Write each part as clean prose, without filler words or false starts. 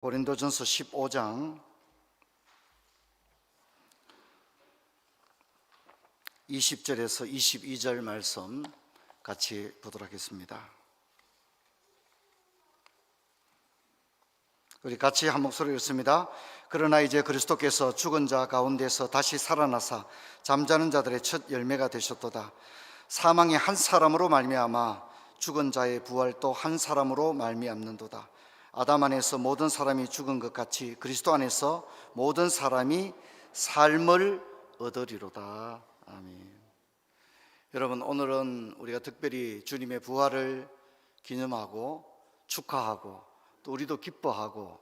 고린도전서 15장 20절에서 22절 말씀 같이 보도록 하겠습니다. 우리 같이 한 목소리로 읽습니다. 그러나 이제 그리스도께서 죽은 자 가운데서 다시 살아나사 잠자는 자들의 첫 열매가 되셨도다. 사망이 한 사람으로 말미암아 죽은 자의 부활도 한 사람으로 말미암는도다. 아담 안에서 모든 사람이 죽은 것 같이 그리스도 안에서 모든 사람이 삶을 얻으리로다. 아멘. 여러분, 오늘은 우리가 특별히 주님의 부활을 기념하고 축하하고 또 우리도 기뻐하고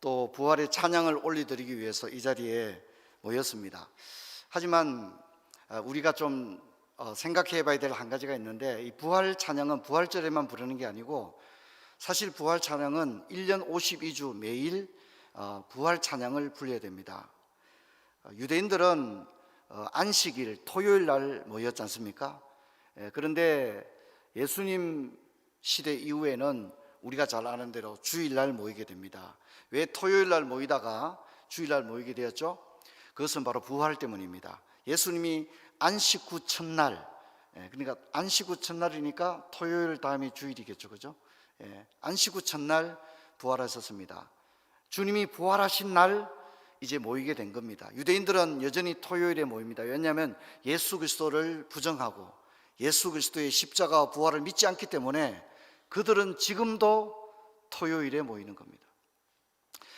또 부활의 찬양을 올려드리기 위해서 이 자리에 모였습니다. 하지만 우리가 좀 생각해 봐야 될 한 가지가 있는데, 이 부활 찬양은 부활절에만 부르는 게 아니고 사실 부활 찬양은 1년 52주 매일 부활 찬양을 불러야 됩니다. 유대인들은 안식일 토요일 날 모였지 않습니까? 그런데 예수님 시대 이후에는 우리가 잘 아는 대로 주일날 모이게 됩니다. 왜 토요일 날 모이다가 주일날 모이게 되었죠? 그것은 바로 부활 때문입니다. 예수님이 안식 후 첫날, 그러니까 안식 후 첫날이니까 토요일 다음이 주일이겠죠, 그죠? 안식 후 첫날 부활하셨습니다. 주님이 부활하신 날 이제 모이게 된 겁니다. 유대인들은 여전히 토요일에 모입니다. 왜냐하면 예수 그리스도를 부정하고 예수 그리스도의 십자가와 부활을 믿지 않기 때문에 그들은 지금도 토요일에 모이는 겁니다.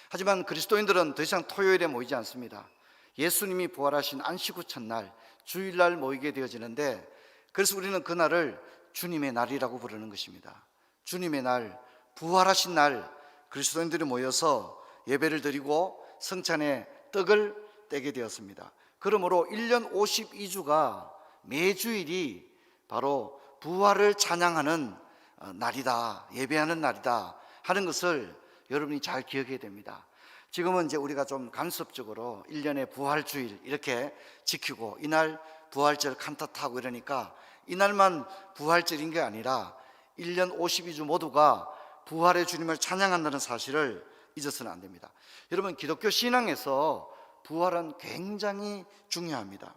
하지만 그리스도인들은 더 이상 토요일에 모이지 않습니다. 예수님이 부활하신 안식 후 첫날 주일날 모이게 되어지는데, 그래서 우리는 그날을 주님의 날이라고 부르는 것입니다. 주님의 날, 부활하신 날 그리스도인들이 모여서 예배를 드리고 성찬의 떡을 떼게 되었습니다. 그러므로 1년 52주가 매주일이 바로 부활을 찬양하는 날이다, 예배하는 날이다 하는 것을 여러분이 잘 기억해야 됩니다. 지금은 이제 우리가 좀 간섭적으로 1년의 부활주일 이렇게 지키고 이날 부활절 칸타타고 이러니까 이날만 부활절인 게 아니라 1년 52주 모두가 부활의 주님을 찬양한다는 사실을 잊어서는 안 됩니다. 여러분, 기독교 신앙에서 부활은 굉장히 중요합니다.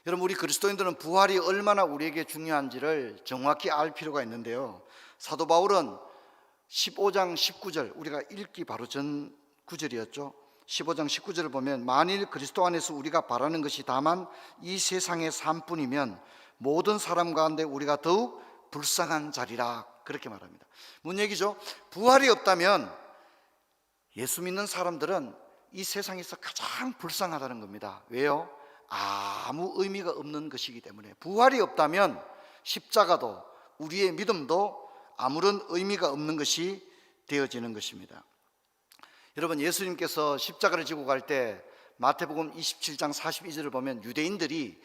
여러분, 우리 그리스도인들은 부활이 얼마나 우리에게 중요한지를 정확히 알 필요가 있는데요, 사도 바울은 15장 19절, 우리가 읽기 바로 전 구절이었죠. 15장 19절을 보면 만일 그리스도 안에서 우리가 바라는 것이 다만 이 세상의 삶뿐이면 모든 사람 가운데 우리가 더욱 불쌍한 자리라, 그렇게 말합니다. 뭔 얘기죠? 부활이 없다면 예수 믿는 사람들은 이 세상에서 가장 불쌍하다는 겁니다. 왜요? 아무 의미가 없는 것이기 때문에. 부활이 없다면 십자가도 우리의 믿음도 아무런 의미가 없는 것이 되어지는 것입니다. 여러분, 예수님께서 십자가를 지고 갈 때 마태복음 27장 42절을 보면 유대인들이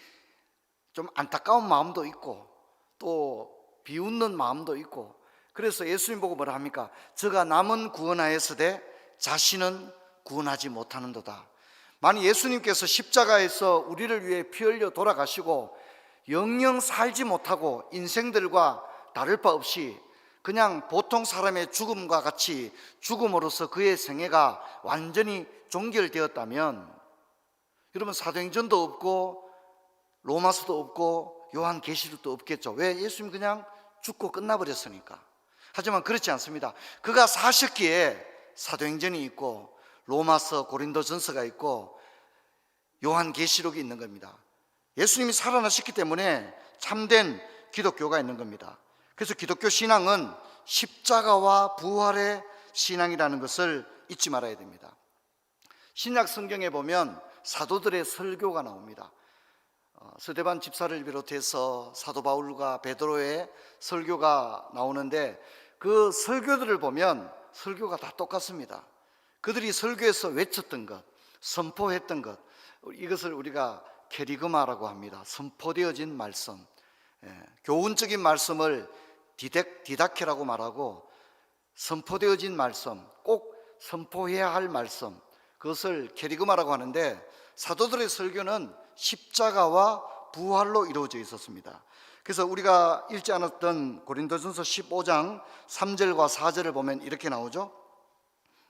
좀 안타까운 마음도 있고 또 비웃는 마음도 있고, 그래서 예수님 보고 뭐라 합니까? 저가 남은 구원하였으되 자신은 구원하지 못하는도다. 만약 예수님께서 십자가에서 우리를 위해 피 흘려 돌아가시고 영영 살지 못하고 인생들과 다를 바 없이 그냥 보통 사람의 죽음과 같이 죽음으로써 그의 생애가 완전히 종결되었다면, 여러분, 사도행전도 없고 로마서도 없고 요한계시록도 없겠죠. 왜? 예수님 그냥 죽고 끝나버렸으니까. 하지만 그렇지 않습니다. 그가 사셨기에 사도행전이 있고 로마서, 고린도전서가 있고 요한계시록이 있는 겁니다. 예수님이 살아나셨기 때문에 참된 기독교가 있는 겁니다. 그래서 기독교 신앙은 십자가와 부활의 신앙이라는 것을 잊지 말아야 됩니다. 신약 성경에 보면 사도들의 설교가 나옵니다. 스데반 집사를 비롯해서 사도 바울과 베드로의 설교가 나오는데 그 설교들을 보면 설교가 다 똑같습니다. 그들이 설교에서 외쳤던 것, 선포했던 것, 이것을 우리가 캐리그마라고 합니다. 선포되어진 말씀, 교훈적인 말씀을 디다케라고 말하고, 선포되어진 말씀, 꼭 선포해야 할 말씀, 그것을 캐리그마라고 하는데, 사도들의 설교는 십자가와 부활로 이루어져 있었습니다. 그래서 우리가 읽지 않았던 고린도전서 15장 3절과 4절을 보면 이렇게 나오죠.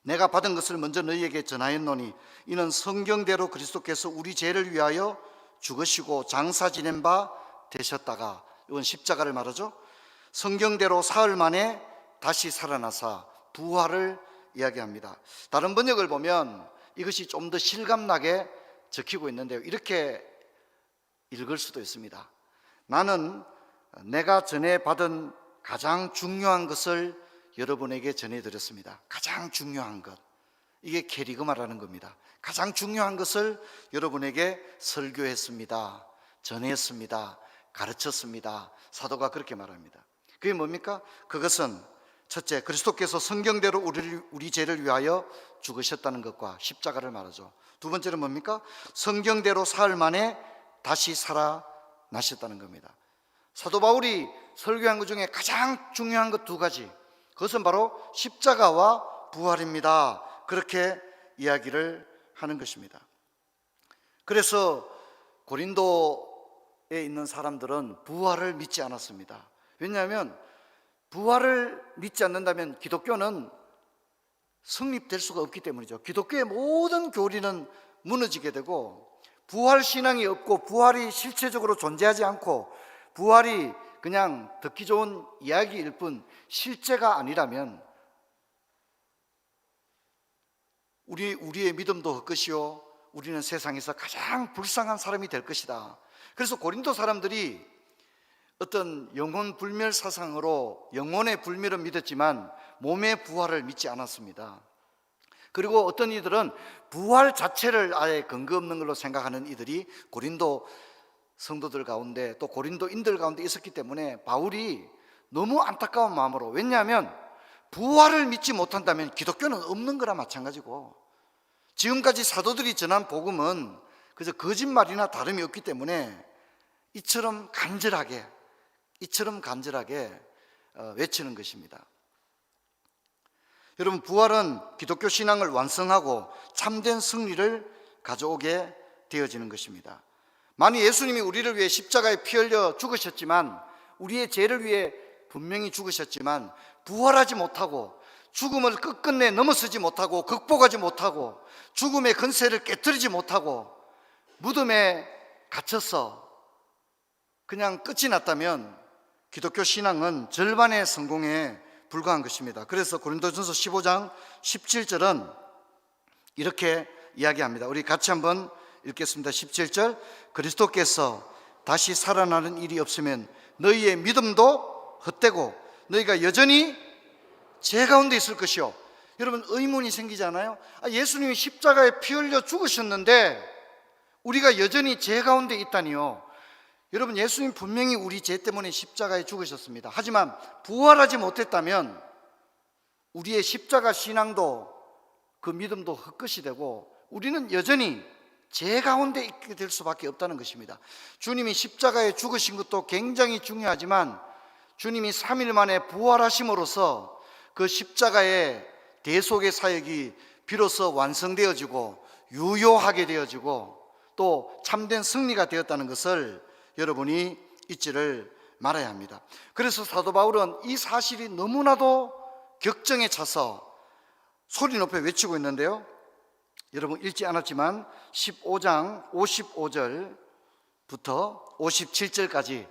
내가 받은 것을 먼저 너희에게 전하였노니 이는 성경대로 그리스도께서 우리 죄를 위하여 죽으시고 장사 지낸 바 되셨다가, 이건 십자가를 말하죠. 성경대로 사흘 만에 다시 살아나사 부활을 이야기합니다. 다른 번역을 보면 이것이 좀 더 실감나게 적히고 있는데요, 이렇게 읽을 수도 있습니다. 나는 내가 전에 받은 가장 중요한 것을 여러분에게 전해드렸습니다. 가장 중요한 것, 이게 케리그마라는 겁니다. 가장 중요한 것을 여러분에게 설교했습니다, 전했습니다, 가르쳤습니다. 사도가 그렇게 말합니다. 그게 뭡니까? 그것은 첫째, 그리스도께서 성경대로 우리 죄를 위하여 죽으셨다는 것과 십자가를 말하죠. 두 번째는 뭡니까? 성경대로 사흘 만에 다시 살아나셨다는 겁니다. 사도 바울이 설교한 것 중에 가장 중요한 것 두 가지, 그것은 바로 십자가와 부활입니다. 그렇게 이야기를 하는 것입니다. 그래서 고린도에 있는 사람들은 부활을 믿지 않았습니다. 왜냐하면 부활을 믿지 않는다면 기독교는 성립될 수가 없기 때문이죠. 기독교의 모든 교리는 무너지게 되고, 부활 신앙이 없고 부활이 실체적으로 존재하지 않고 부활이 그냥 듣기 좋은 이야기일 뿐 실제가 아니라면 우리의 믿음도 헛것이요 우리는 세상에서 가장 불쌍한 사람이 될 것이다. 그래서 고린도 사람들이 어떤 영혼 불멸 사상으로 영혼의 불멸을 믿었지만 몸의 부활을 믿지 않았습니다. 그리고 어떤 이들은 부활 자체를 아예 근거 없는 걸로 생각하는 이들이 고린도 성도들 가운데 또 고린도인들 가운데 있었기 때문에 바울이 너무 안타까운 마음으로, 왜냐하면 부활을 믿지 못한다면 기독교는 없는 거나 마찬가지고, 지금까지 사도들이 전한 복음은 그저 거짓말이나 다름이 없기 때문에 이처럼 간절하게 외치는 것입니다. 여러분, 부활은 기독교 신앙을 완성하고 참된 승리를 가져오게 되어지는 것입니다. 만일 예수님이 우리를 위해 십자가에 피 흘려 죽으셨지만, 우리의 죄를 위해 분명히 죽으셨지만 부활하지 못하고 죽음을 끝끝내 넘어서지 못하고 극복하지 못하고 죽음의 근세를 깨뜨리지 못하고 무덤에 갇혀서 그냥 끝이 났다면 기독교 신앙은 절반의 성공에 불과한 것입니다. 그래서 고린도전서 15장 17절은 이렇게 이야기합니다. 우리 같이 한번 읽겠습니다. 17절, 그리스도께서 다시 살아나는 일이 없으면 너희의 믿음도 헛되고 너희가 여전히 죄 가운데 있을 것이요. 여러분, 의문이 생기잖아요. 예수님이 십자가에 피 흘려 죽으셨는데 우리가 여전히 죄 가운데 있다니요. 여러분, 예수님 분명히 우리 죄 때문에 십자가에 죽으셨습니다. 하지만 부활하지 못했다면 우리의 십자가 신앙도 그 믿음도 헛것이 되고 우리는 여전히 죄 가운데 있게 될 수밖에 없다는 것입니다. 주님이 십자가에 죽으신 것도 굉장히 중요하지만 주님이 3일 만에 부활하심으로써 그 십자가의 대속의 사역이 비로소 완성되어지고 유효하게 되어지고 또 참된 승리가 되었다는 것을 여러분이 잊지를 말아야 합니다. 그래서 사도 바울은 이 사실이 너무나도 격정에 차서 소리 높여 외치고 있는데요, 여러분 읽지 않았지만 15장 55절부터 57절까지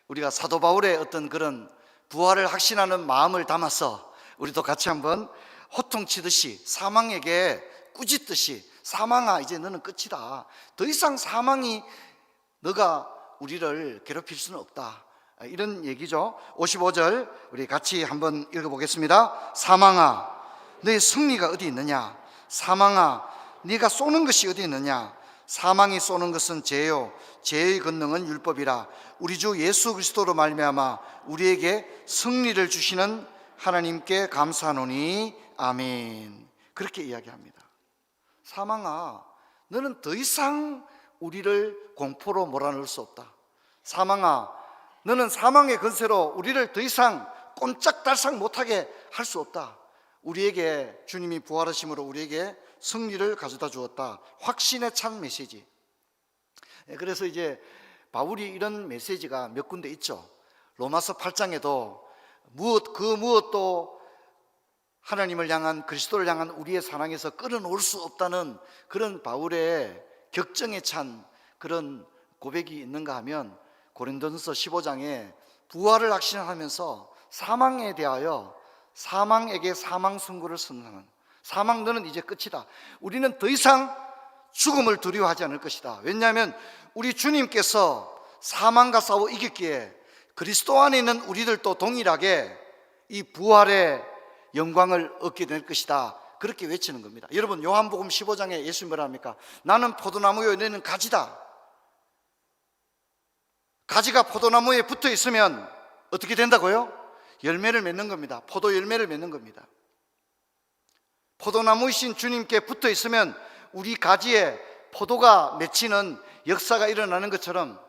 우리가 사도 바울의 어떤 그런 부활을 확신하는 마음을 담아서 우리도 같이 한번 호통치듯이 사망에게 꾸짖듯이, 사망아 이제 너는 끝이다, 더 이상 사망이 너가 우리를 괴롭힐 수는 없다, 이런 얘기죠. 55절 우리 같이 한번 읽어보겠습니다. 사망아 너의 승리가 어디 있느냐, 사망아 네가 쏘는 것이 어디 있느냐, 사망이 쏘는 것은 죄요 죄의 권능은 율법이라. 우리 주 예수 그리스도로 말미암아 우리에게 승리를 주시는 하나님께 감사하노니 아멘. 그렇게 이야기합니다. 사망아 너는 더 이상 우리를 공포로 몰아넣을 수 없다. 사망아 너는 사망의 권세로 우리를 더 이상 꼼짝달싹 못하게 할 수 없다. 우리에게 주님이 부활하심으로 우리에게 승리를 가져다 주었다. 확신에 찬 메시지. 그래서 이제 바울이 이런 메시지가 몇 군데 있죠. 로마서 8장에도 무엇도 하나님을 향한, 그리스도를 향한 우리의 사랑에서 끌어놓을 수 없다는 그런 바울의 격정에 찬 그런 고백이 있는가 하면 고린도전서 15장에 부활을 확신하면서 사망에 대하여 사망에게 사망 선고를 선언하는, 사망 너는 이제 끝이다, 우리는 더 이상 죽음을 두려워하지 않을 것이다. 왜냐하면 우리 주님께서 사망과 싸워 이겼기에 그리스도 안에 있는 우리들도 동일하게 이 부활의 영광을 얻게 될 것이다, 그렇게 외치는 겁니다. 여러분, 요한복음 15장에 예수님 뭐라 합니까? 나는 포도나무요 너희는 가지다. 가지가 포도나무에 붙어 있으면 어떻게 된다고요? 열매를 맺는 겁니다. 포도 열매를 맺는 겁니다. 포도나무이신 주님께 붙어 있으면 우리 가지에 포도가 맺히는 역사가 일어나는 것처럼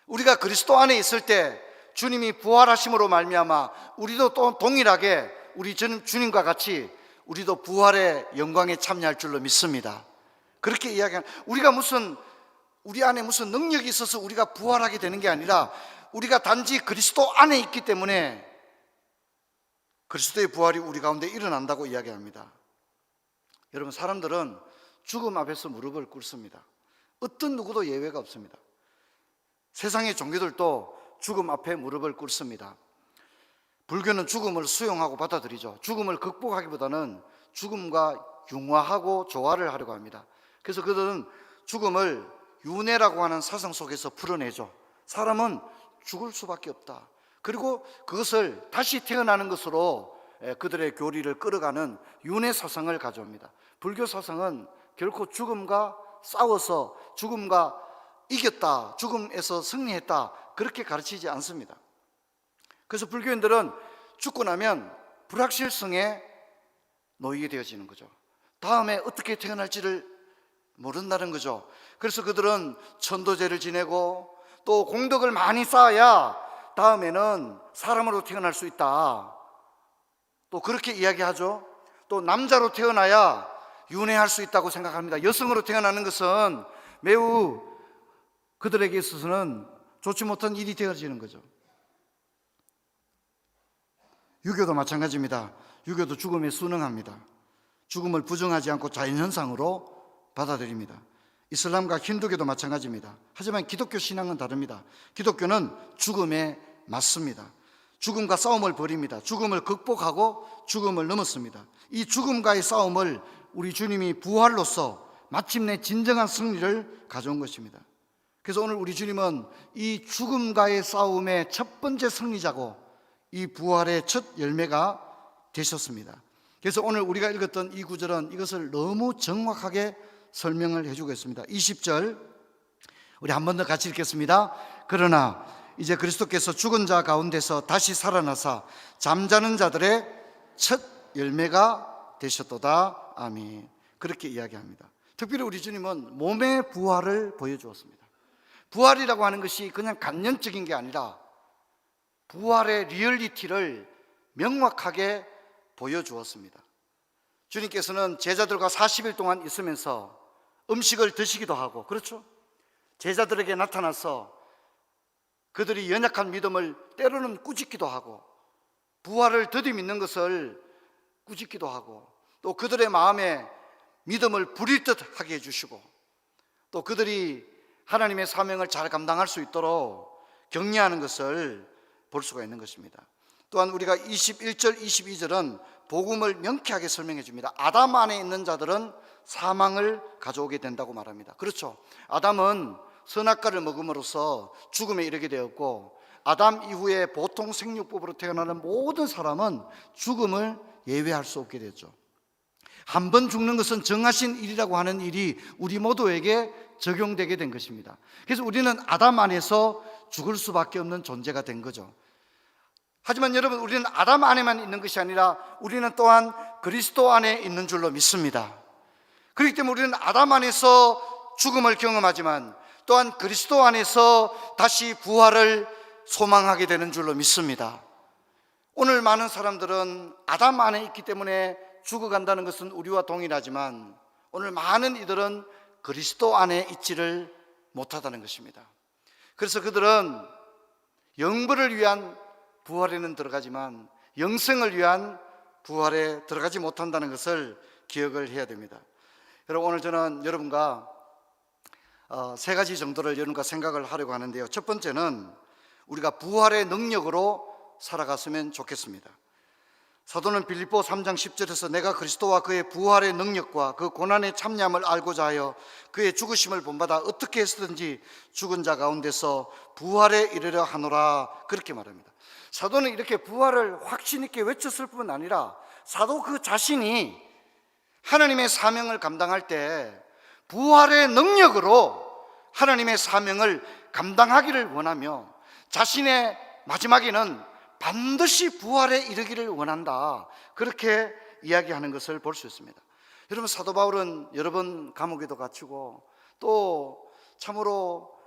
우리가 그리스도 안에 있을 때 주님이 부활하심으로 말미암아 우리도 또 동일하게 우리 주님과 같이 우리도 부활의 영광에 참여할 줄로 믿습니다. 그렇게 이야기하는, 우리가 우리 안에 무슨 능력이 있어서 우리가 부활하게 되는 게 아니라 우리가 단지 그리스도 안에 있기 때문에 그리스도의 부활이 우리 가운데 일어난다고 이야기합니다. 여러분, 사람들은 죽음 앞에서 무릎을 꿇습니다. 어떤 누구도 예외가 없습니다. 세상의 종교들도 죽음 앞에 무릎을 꿇습니다. 불교는 죽음을 수용하고 받아들이죠. 죽음을 극복하기보다는 죽음과 융화하고 조화를 하려고 합니다. 그래서 그들은 죽음을 윤회라고 하는 사상 속에서 풀어내죠. 사람은 죽을 수밖에 없다. 그리고 그것을 다시 태어나는 것으로 그들의 교리를 끌어가는 윤회 사상을 가져옵니다. 불교 사상은 결코 죽음과 싸워서 죽음과 이겼다, 죽음에서 승리했다, 그렇게 가르치지 않습니다. 그래서 불교인들은 죽고 나면 불확실성에 놓이게 되어지는 거죠. 다음에 어떻게 태어날지를 모른다는 거죠. 그래서 그들은 천도제를 지내고 또 공덕을 많이 쌓아야 다음에는 사람으로 태어날 수 있다, 또 그렇게 이야기하죠. 또 남자로 태어나야 윤회할 수 있다고 생각합니다. 여성으로 태어나는 것은 매우 그들에게 있어서는 좋지 못한 일이 되어지는 거죠. 유교도 마찬가지입니다. 유교도 죽음에 순응합니다. 죽음을 부정하지 않고 자연현상으로 받아들입니다. 이슬람과 힌두교도 마찬가지입니다. 하지만 기독교 신앙은 다릅니다. 기독교는 죽음에 맞습니다. 죽음과 싸움을 벌입니다. 죽음을 극복하고 죽음을 넘었습니다. 이 죽음과의 싸움을 우리 주님이 부활로서 마침내 진정한 승리를 가져온 것입니다. 그래서 오늘 우리 주님은 이 죽음과의 싸움의 첫 번째 승리자고 이 부활의 첫 열매가 되셨습니다. 그래서 오늘 우리가 읽었던 이 구절은 이것을 너무 정확하게 설명을 해주고 있습니다. 20절 우리 한 번 더 같이 읽겠습니다. 그러나 이제 그리스도께서 죽은 자 가운데서 다시 살아나사 잠자는 자들의 첫 열매가 되셨도다. 아멘. 그렇게 이야기합니다. 특별히 우리 주님은 몸의 부활을 보여주었습니다. 부활이라고 하는 것이 그냥 간념적인 게 아니라 부활의 리얼리티를 명확하게 보여주었습니다. 주님께서는 제자들과 40일 동안 있으면서 음식을 드시기도 하고, 그렇죠? 제자들에게 나타나서 그들이 연약한 믿음을 때로는 꾸짖기도 하고, 부활을 더디 믿는 것을 꾸짖기도 하고, 또 그들의 마음에 믿음을 부릴 듯 하게 해주시고, 또 그들이 하나님의 사명을 잘 감당할 수 있도록 격려하는 것을 볼 수가 있는 것입니다. 또한 우리가 21절, 22절은 복음을 명쾌하게 설명해 줍니다. 아담 안에 있는 자들은 사망을 가져오게 된다고 말합니다. 그렇죠. 아담은 선악과를 먹음으로써 죽음에 이르게 되었고, 아담 이후에 보통 생육법으로 태어나는 모든 사람은 죽음을 예외할 수 없게 됐죠. 한 번 죽는 것은 정하신 일이라고 하는 일이 우리 모두에게 적용되게 된 것입니다. 그래서 우리는 아담 안에서 죽을 수밖에 없는 존재가 된 거죠. 하지만 여러분, 우리는 아담 안에만 있는 것이 아니라 우리는 또한 그리스도 안에 있는 줄로 믿습니다. 그렇기 때문에 우리는 아담 안에서 죽음을 경험하지만 또한 그리스도 안에서 다시 부활을 소망하게 되는 줄로 믿습니다. 오늘 많은 사람들은 아담 안에 있기 때문에 죽어간다는 것은 우리와 동일하지만 오늘 많은 이들은 그리스도 안에 있지를 못하다는 것입니다. 그래서 그들은 영벌을 위한 부활에는 들어가지만 영생을 위한 부활에 들어가지 못한다는 것을 기억을 해야 됩니다. 여러분, 오늘 저는 여러분과 세 가지 정도를 여러분과 생각을 하려고 하는데요. 첫 번째는 우리가 부활의 능력으로 살아갔으면 좋겠습니다. 사도는 빌립보 3장 10절에서 내가 그리스도와 그의 부활의 능력과 그 고난의 참여함을 알고자 하여 그의 죽으심을 본받아 어떻게 해서든지 죽은 자 가운데서 부활에 이르려 하노라, 그렇게 말합니다. 사도는 이렇게 부활을 확신 있게 외쳤을 뿐 아니라 사도 그 자신이 하나님의 사명을 감당할 때 부활의 능력으로 하나님의 사명을 감당하기를 원하며 자신의 마지막에는 반드시 부활에 이르기를 원한다, 그렇게 이야기하는 것을 볼 수 있습니다. 여러분, 사도 바울은 여러 번 감옥에도 갇히고 또 참으로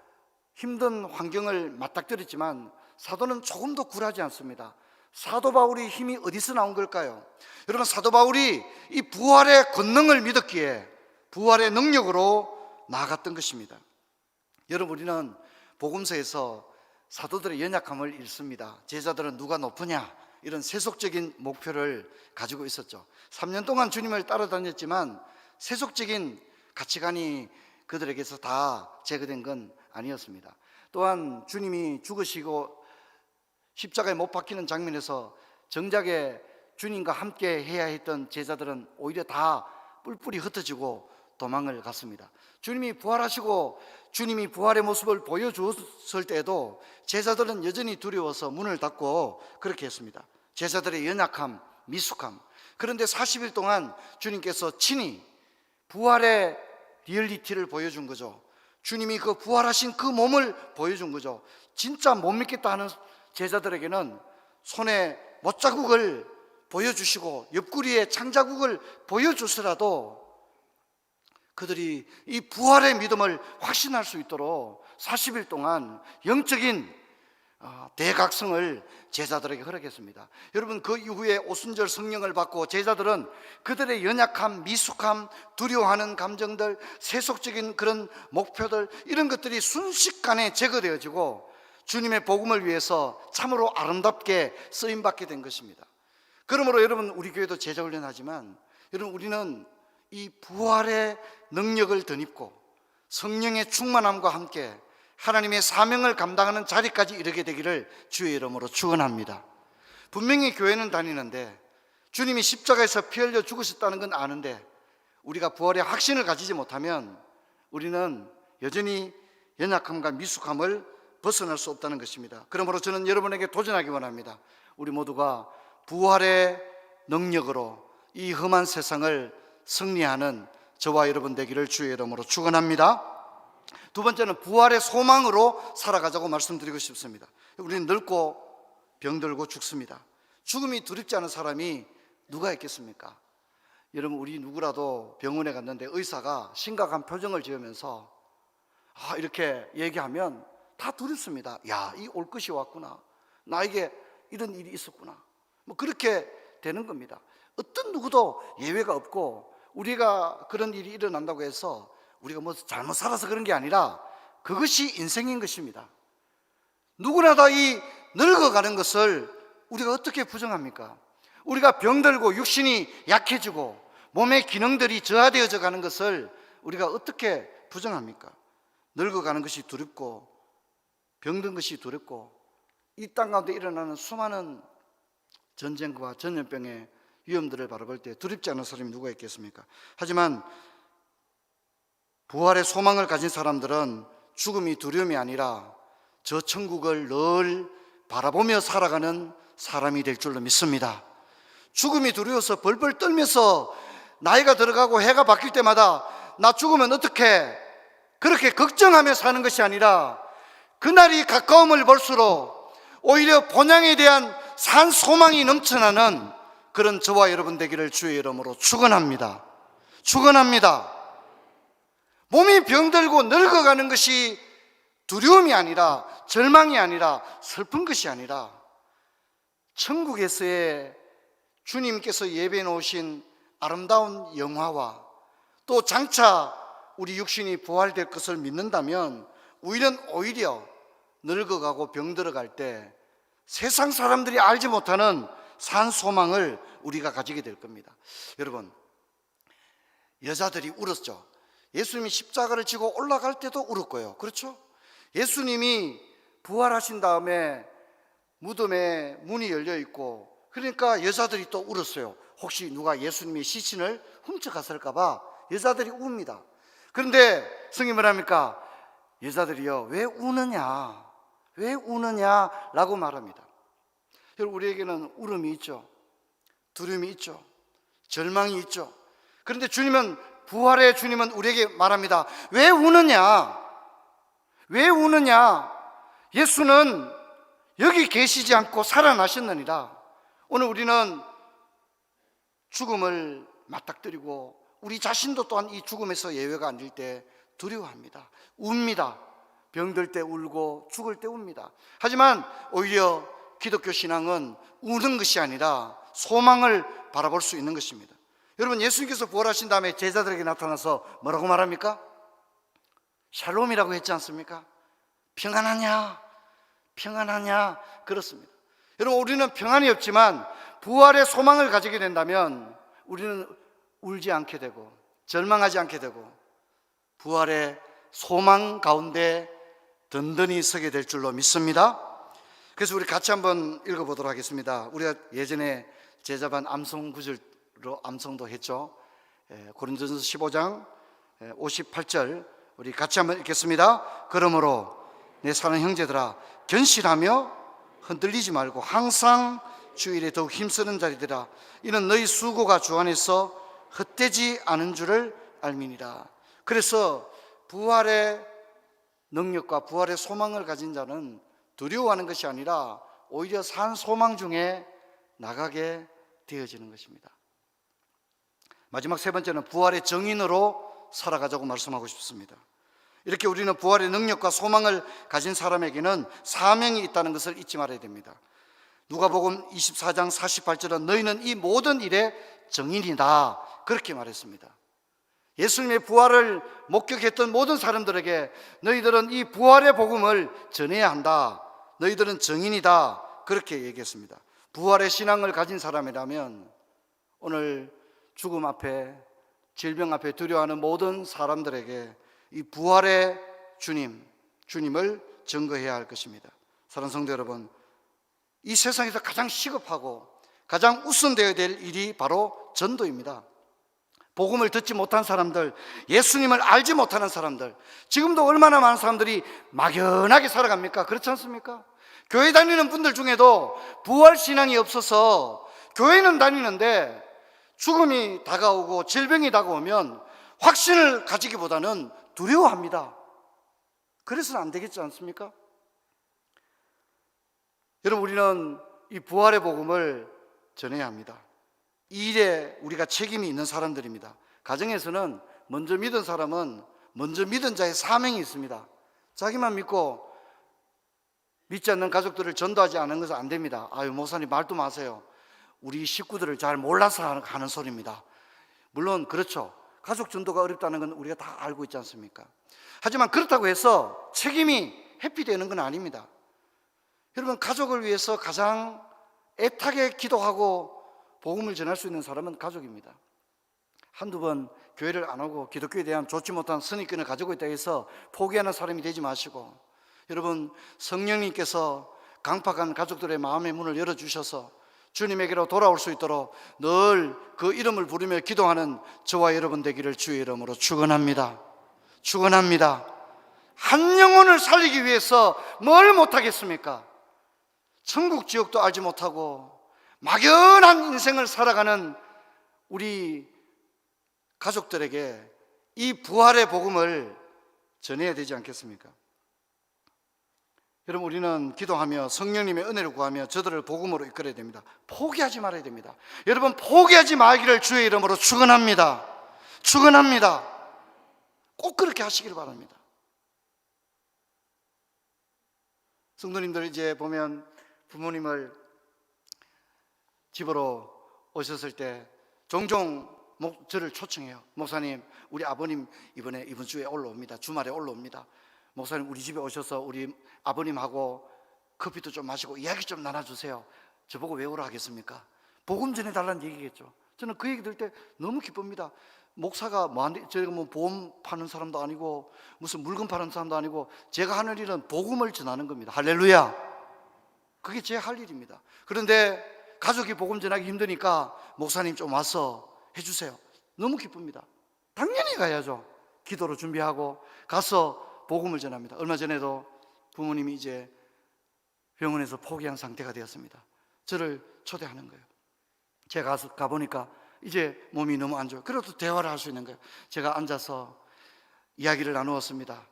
힘든 환경을 맞닥뜨렸지만 사도는 조금도 굴하지 않습니다. 사도 바울의 힘이 어디서 나온 걸까요? 여러분, 사도 바울이 이 부활의 권능을 믿었기에 부활의 능력으로 나아갔던 것입니다. 여러분, 우리는 복음서에서 사도들의 연약함을 읽습니다. 제자들은 누가 높으냐, 이런 세속적인 목표를 가지고 있었죠. 3년 동안 주님을 따라다녔지만 세속적인 가치관이 그들에게서 다 제거된 건 아니었습니다. 또한 주님이 죽으시고 십자가에 못 박히는 장면에서 정작에 주님과 함께 해야 했던 제자들은 오히려 다 뿔뿔이 흩어지고 도망을 갔습니다. 주님이 부활하시고 주님이 부활의 모습을 보여주었을 때에도 제자들은 여전히 두려워서 문을 닫고 그렇게 했습니다. 제자들의 연약함, 미숙함. 그런데 40일 동안 주님께서 친히 부활의 리얼리티를 보여준 거죠. 주님이 그 부활하신 그 몸을 보여준 거죠. 진짜 못 믿겠다 하는 제자들에게는 손에 못자국을 보여주시고 옆구리에 창자국을 보여주시라도 그들이 이 부활의 믿음을 확신할 수 있도록 40일 동안 영적인 대각성을 제자들에게 허락했습니다. 여러분, 그 이후에 오순절 성령을 받고 제자들은 그들의 연약함, 미숙함, 두려워하는 감정들, 세속적인 그런 목표들, 이런 것들이 순식간에 제거되어지고 주님의 복음을 위해서 참으로 아름답게 쓰임받게 된 것입니다. 그러므로 여러분, 우리 교회도 제자훈련하지만 여러분, 우리는 이 부활의 능력을 덧입고 성령의 충만함과 함께 하나님의 사명을 감당하는 자리까지 이르게 되기를 주의 이름으로 축원합니다. 분명히 교회는 다니는데 주님이 십자가에서 피 흘려 죽으셨다는 건 아는데 우리가 부활의 확신을 가지지 못하면 우리는 여전히 연약함과 미숙함을 벗어날 수 없다는 것입니다. 그러므로 저는 여러분에게 도전하기 원합니다. 우리 모두가 부활의 능력으로 이 험한 세상을 승리하는 저와 여러분 되기를 주의 이름으로 축원합니다. 두 번째는 부활의 소망으로 살아가자고 말씀드리고 싶습니다. 우리는 늙고 병들고 죽습니다. 죽음이 두렵지 않은 사람이 누가 있겠습니까? 여러분, 우리 누구라도 병원에 갔는데 의사가 심각한 표정을 지으면서 이렇게 얘기하면 다 두렵습니다. 야, 이 올 것이 왔구나, 나에게 이런 일이 있었구나, 뭐 그렇게 되는 겁니다. 어떤 누구도 예외가 없고 우리가 그런 일이 일어난다고 해서 우리가 뭐 잘못 살아서 그런 게 아니라 그것이 인생인 것입니다. 누구나 다 이 늙어가는 것을 우리가 어떻게 부정합니까? 우리가 병들고 육신이 약해지고 몸의 기능들이 저하되어져 가는 것을 우리가 어떻게 부정합니까? 늙어가는 것이 두렵고 병든 것이 두렵고 이 땅 가운데 일어나는 수많은 전쟁과 전염병의 위험들을 바라볼 때 두렵지 않은 사람이 누가 있겠습니까? 하지만 부활의 소망을 가진 사람들은 죽음이 두려움이 아니라 저 천국을 늘 바라보며 살아가는 사람이 될 줄로 믿습니다. 죽음이 두려워서 벌벌 떨면서 나이가 들어가고 해가 바뀔 때마다 나 죽으면 어떡해, 그렇게 걱정하며 사는 것이 아니라 그날이 가까움을 볼수록 오히려 본향에 대한 산 소망이 넘쳐나는 그런 저와 여러분 되기를 주의 이름으로 축원합니다. 축원합니다. 몸이 병들고 늙어가는 것이 두려움이 아니라 절망이 아니라 슬픈 것이 아니라 천국에서의 주님께서 예배해 놓으신 아름다운 영화와 또 장차 우리 육신이 부활될 것을 믿는다면 우리는 오히려 늙어가고 병들어갈 때 세상 사람들이 알지 못하는 산 소망을 우리가 가지게 될 겁니다. 여러분, 여자들이 울었죠. 예수님이 십자가를 지고 올라갈 때도 울었고요. 그렇죠? 예수님이 부활하신 다음에 무덤에 문이 열려 있고, 그러니까 여자들이 또 울었어요. 혹시 누가 예수님의 시신을 훔쳐갔을까 봐 여자들이 웁니다. 그런데 성경이 뭐랍니까? 여자들이요, 왜 우느냐? 왜 우느냐? 라고 말합니다. 여러분, 우리에게는 울음이 있죠. 두려움이 있죠. 절망이 있죠. 그런데 주님은, 부활의 주님은 우리에게 말합니다. 왜 우느냐? 왜 우느냐? 예수는 여기 계시지 않고 살아나셨느니라. 오늘 우리는 죽음을 맞닥뜨리고 우리 자신도 또한 이 죽음에서 예외가 안 될 때 두려워합니다. 웁니다. 병들 때 울고 죽을 때 웁니다. 하지만 오히려 기독교 신앙은 우는 것이 아니라 소망을 바라볼 수 있는 것입니다. 여러분, 예수님께서 부활하신 다음에 제자들에게 나타나서 뭐라고 말합니까? 샬롬이라고 했지 않습니까? 평안하냐? 평안하냐? 그렇습니다. 여러분, 우리는 평안이 없지만 부활의 소망을 가지게 된다면 우리는 울지 않게 되고 절망하지 않게 되고 부활의 소망 가운데 든든히 서게 될 줄로 믿습니다. 그래서 우리 같이 한번 읽어보도록 하겠습니다. 우리가 예전에 제자반 암송 구절로 암송도 했죠. 고린도전서 15장 58절 우리 같이 한번 읽겠습니다. 그러므로 내 사는 형제들아, 견실하며 흔들리지 말고 항상 주 일에 더욱 힘쓰는 자리들아, 이는 너희 수고가 주 안에서 헛되지 않은 줄을 알미니라. 그래서 부활의 능력과 부활의 소망을 가진 자는 두려워하는 것이 아니라 오히려 산 소망 중에 나가게 되어지는 것입니다. 마지막 세 번째는 부활의 정인으로 살아가자고 말씀하고 싶습니다. 이렇게 우리는 부활의 능력과 소망을 가진 사람에게는 사명이 있다는 것을 잊지 말아야 됩니다. 누가복음 24장 48절은 너희는 이 모든 일의 정인이다, 그렇게 말했습니다. 예수님의 부활을 목격했던 모든 사람들에게 너희들은 이 부활의 복음을 전해야 한다, 너희들은 정인이다, 그렇게 얘기했습니다. 부활의 신앙을 가진 사람이라면 오늘 죽음 앞에, 질병 앞에 두려워하는 모든 사람들에게 이 부활의 주님을 증거해야 할 것입니다. 사랑하는 성도 여러분, 이 세상에서 가장 시급하고 가장 우선되어야 될 일이 바로 전도입니다. 복음을 듣지 못한 사람들, 예수님을 알지 못하는 사람들, 지금도 얼마나 많은 사람들이 막연하게 살아갑니까? 그렇지 않습니까? 교회 다니는 분들 중에도 부활 신앙이 없어서 교회는 다니는데 죽음이 다가오고 질병이 다가오면 확신을 가지기보다는 두려워합니다. 그래서는 안 되겠지 않습니까? 여러분, 우리는 이 부활의 복음을 전해야 합니다. 이 일에 우리가 책임이 있는 사람들입니다. 가정에서는 먼저 믿은 사람은 먼저 믿은 자의 사명이 있습니다. 자기만 믿고 믿지 않는 가족들을 전도하지 않는 것은 안 됩니다. 아유, 목사님 말도 마세요. 우리 식구들을 잘 몰라서 하는 소리입니다. 물론 그렇죠. 가족 전도가 어렵다는 건 우리가 다 알고 있지 않습니까? 하지만 그렇다고 해서 책임이 회피되는 건 아닙니다. 여러분, 가족을 위해서 가장 애타게 기도하고 복음을 전할 수 있는 사람은 가족입니다. 한두 번 교회를 안 오고 기독교에 대한 좋지 못한 선입견을 가지고 있다 해서 포기하는 사람이 되지 마시고, 여러분, 성령님께서 강팍한 가족들의 마음의 문을 열어주셔서 주님에게로 돌아올 수 있도록 늘 그 이름을 부르며 기도하는 저와 여러분 되기를 주의 이름으로 축원합니다. 축원합니다. 한 영혼을 살리기 위해서 뭘 못하겠습니까? 천국 지옥도 알지 못하고 막연한 인생을 살아가는 우리 가족들에게 이 부활의 복음을 전해야 되지 않겠습니까? 여러분, 우리는 기도하며 성령님의 은혜를 구하며 저들을 복음으로 이끌어야 됩니다. 포기하지 말아야 됩니다. 여러분, 포기하지 말기를 주의 이름으로 축원합니다. 축원합니다. 꼭 그렇게 하시길 바랍니다. 성도님들, 이제 보면 부모님을 집으로 오셨을 때 종종 저를 초청해요. 목사님, 우리 아버님 이번 주에 올라옵니다. 주말에 올라옵니다. 목사님, 우리 집에 오셔서 우리 아버님하고 커피도 좀 마시고 이야기 좀 나눠주세요. 저보고 왜 오라 하겠습니까? 복음 전해달라는 얘기겠죠. 저는 그 얘기 들을 때 너무 기쁩니다. 목사가 저희가 뭐 보험 파는 사람도 아니고 무슨 물건 파는 사람도 아니고 제가 하는 일은 복음을 전하는 겁니다. 할렐루야. 그게 제 할 일입니다. 그런데 가족이 복음 전하기 힘드니까 목사님 좀 와서 해주세요. 너무 기쁩니다. 당연히 가야죠. 기도로 준비하고 가서 복음을 전합니다. 얼마 전에도 부모님이 이제 병원에서 포기한 상태가 되었습니다. 저를 초대하는 거예요. 제가 가보니까 이제 몸이 너무 안 좋아요. 그래도 대화를 할 수 있는 거예요. 제가 앉아서 이야기를 나누었습니다.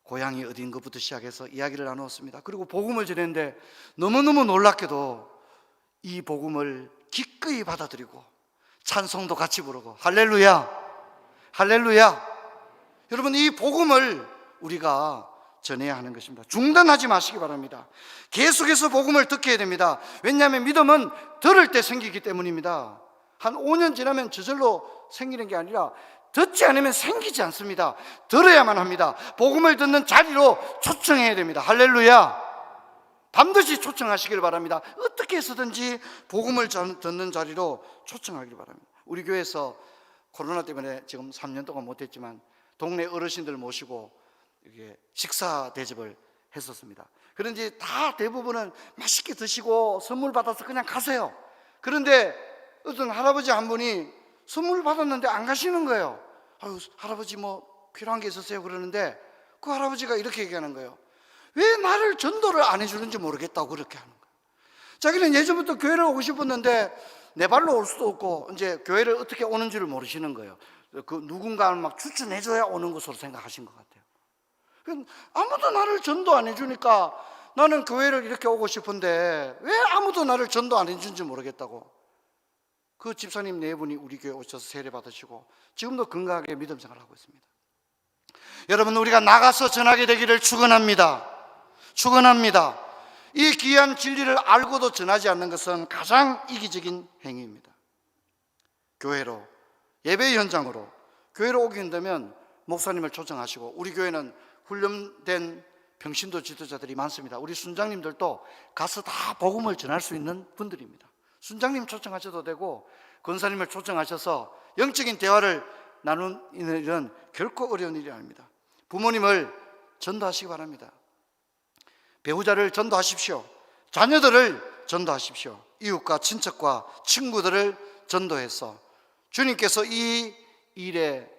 고향이 어디인 것부터 시작해서 이야기를 나누었습니다. 그리고 복음을 전했는데 너무너무 놀랍게도 이 복음을 기꺼이 받아들이고 찬송도 같이 부르고 할렐루야, 할렐루야. 여러분, 이 복음을 우리가 전해야 하는 것입니다. 중단하지 마시기 바랍니다. 계속해서 복음을 듣게 됩니다. 왜냐하면 믿음은 들을 때 생기기 때문입니다. 한 5년 지나면 저절로 생기는 게 아니라 듣지 않으면 생기지 않습니다. 들어야만 합니다. 복음을 듣는 자리로 초청해야 됩니다. 할렐루야. 반드시 초청하시길 바랍니다. 어떻게 해서든지 복음을 듣는 자리로 초청하길 바랍니다. 우리 교회에서 코로나 때문에 지금 3년 동안 못했지만 동네 어르신들 모시고 이게 식사 대접을 했었습니다. 그런데 다 대부분은 맛있게 드시고 선물 받아서 그냥 가세요. 그런데 어떤 할아버지 한 분이 선물 받았는데 안 가시는 거예요. 아유, 할아버지 뭐 필요한 게 있으세요? 그러는데 그 할아버지가 이렇게 얘기하는 거예요. 왜 나를 전도를 안 해주는지 모르겠다고 그렇게 하는 거예요. 자기는 예전부터 교회를 오고 싶었는데 내 발로 올 수도 없고 이제 교회를 어떻게 오는지를 모르시는 거예요. 그 누군가를 막 추천해줘야 오는 것으로 생각하신 것 같아요. 아무도 나를 전도 안 해주니까 나는 교회를 이렇게 오고 싶은데 왜 아무도 나를 전도 안 해준지 모르겠다고. 그 집사님 네 분이 우리 교회 오셔서 세례 받으시고 지금도 건강하게 믿음 생활을 하고 있습니다. 여러분, 우리가 나가서 전하게 되기를 축원합니다. 축원합니다. 이 귀한 진리를 알고도 전하지 않는 것은 가장 이기적인 행위입니다. 교회로, 예배 현장으로, 교회로 오게 된다면 목사님을 초청하시고, 우리 교회는 훈련된 평신도 지도자들이 많습니다. 우리 순장님들도 가서 다 복음을 전할 수 있는 분들입니다. 순장님 초청하셔도 되고 권사님을 초청하셔서 영적인 대화를 나누는 일은 결코 어려운 일이 아닙니다. 부모님을 전도하시기 바랍니다. 배우자를 전도하십시오. 자녀들을 전도하십시오. 이웃과 친척과 친구들을 전도해서 주님께서 이 일에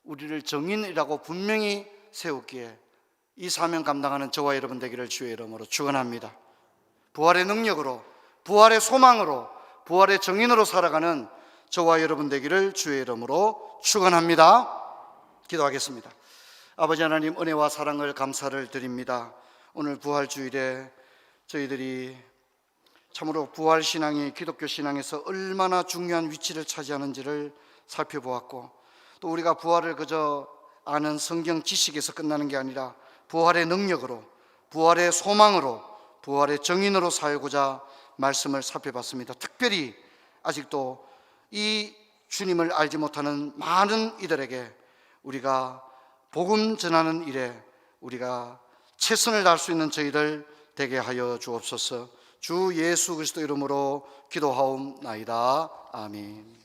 우리를 정인이라고 분명히 세웠기에 이 사명 감당하는 저와 여러분 되기를 주의 이름으로 축원합니다. 부활의 능력으로, 부활의 소망으로, 부활의 정인으로 살아가는 저와 여러분 되기를 주의 이름으로 축원합니다. 기도하겠습니다. 아버지 하나님, 은혜와 사랑을 감사를 드립니다. 오늘 부활주일에 저희들이 참으로 부활신앙이 기독교 신앙에서 얼마나 중요한 위치를 차지하는지를 살펴보았고, 또 우리가 부활을 그저 아는 성경 지식에서 끝나는 게 아니라 부활의 능력으로, 부활의 소망으로, 부활의 정인으로 살고자 말씀을 살펴봤습니다. 특별히 아직도 이 주님을 알지 못하는 많은 이들에게 우리가 복음 전하는 일에 우리가 최선을 다할 수 있는 저희들 되게 하여 주옵소서. 주 예수 그리스도 이름으로 기도하옵나이다. 아멘.